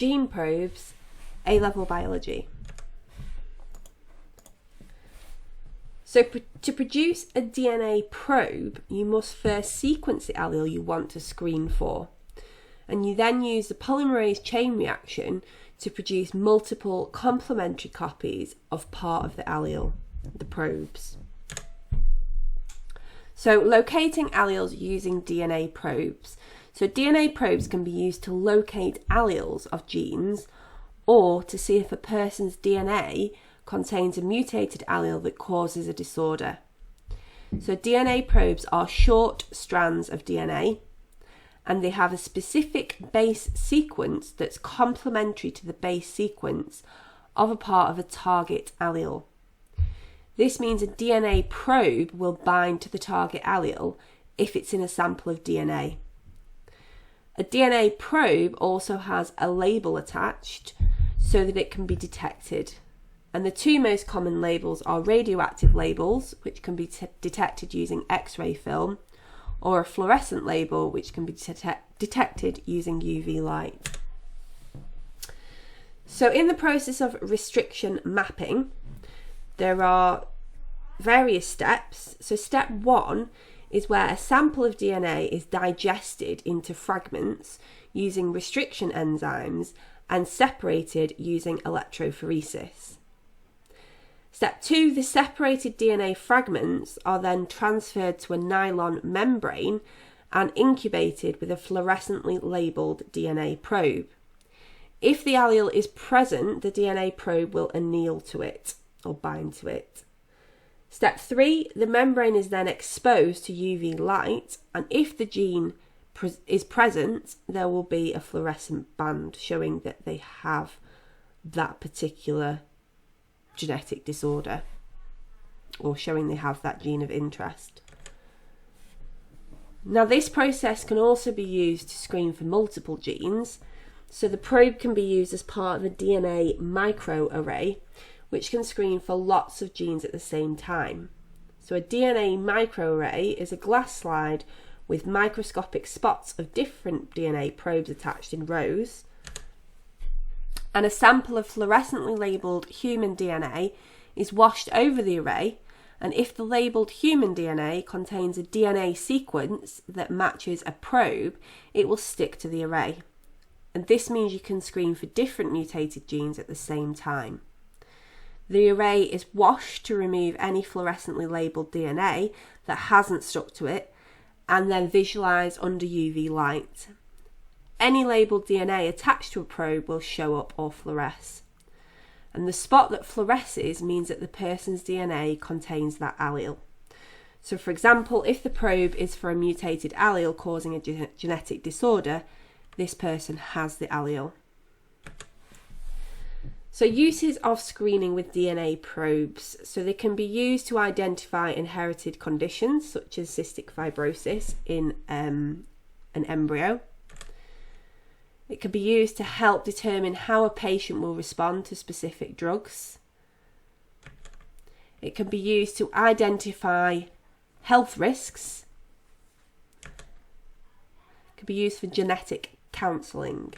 gene probes, A-level biology. So to produce a DNA probe, you must first sequence the allele you want to screen for, and you then use the polymerase chain reaction to produce multiple complementary copies of part of the allele, the probes. So locating alleles using DNA probes. So DNA probes can be used to locate alleles of genes or to see if a person's DNA contains a mutated allele that causes a disorder. So DNA probes are short strands of DNA, and they have a specific base sequence that's complementary to the base sequence of a part of a target allele. This means a DNA probe will bind to the target allele if it's in a sample of DNA. A DNA probe also has a label attached so that it can be detected. And the two most common labels are radioactive labels, which can be detected using X-ray film, or a fluorescent label, which can be detected using UV light. So in the process of restriction mapping, there are various steps. So step 1 is where a sample of DNA is digested into fragments using restriction enzymes and separated using electrophoresis. Step 2, the separated DNA fragments are then transferred to a nylon membrane and incubated with a fluorescently labelled DNA probe. If the allele is present, the DNA probe will anneal to it or bind to it. Step 3, the membrane is then exposed to UV light, and if the gene is present, there will be a fluorescent band showing that they have that particular genetic disorder, or showing they have that gene of interest. Now this process can also be used to screen for multiple genes, so the probe can be used as part of a DNA microarray, which can screen for lots of genes at the same time. So a DNA microarray is a glass slide with microscopic spots of different DNA probes attached in rows, and a sample of fluorescently labelled human DNA is washed over the array, and if the labelled human DNA contains a DNA sequence that matches a probe, it will stick to the array. And this means you can screen for different mutated genes at the same time. The array is washed to remove any fluorescently labelled DNA that hasn't stuck to it, and then visualised under UV light. Any labelled DNA attached to a probe will show up or fluoresce. And the spot that fluoresces means that the person's DNA contains that allele. So for example, if the probe is for a mutated allele causing a genetic disorder, this person has the allele. So uses of screening with DNA probes. So they can be used to identify inherited conditions such as cystic fibrosis in an embryo. It can be used to help determine how a patient will respond to specific drugs. It can be used to identify health risks. It can be used for genetic counselling.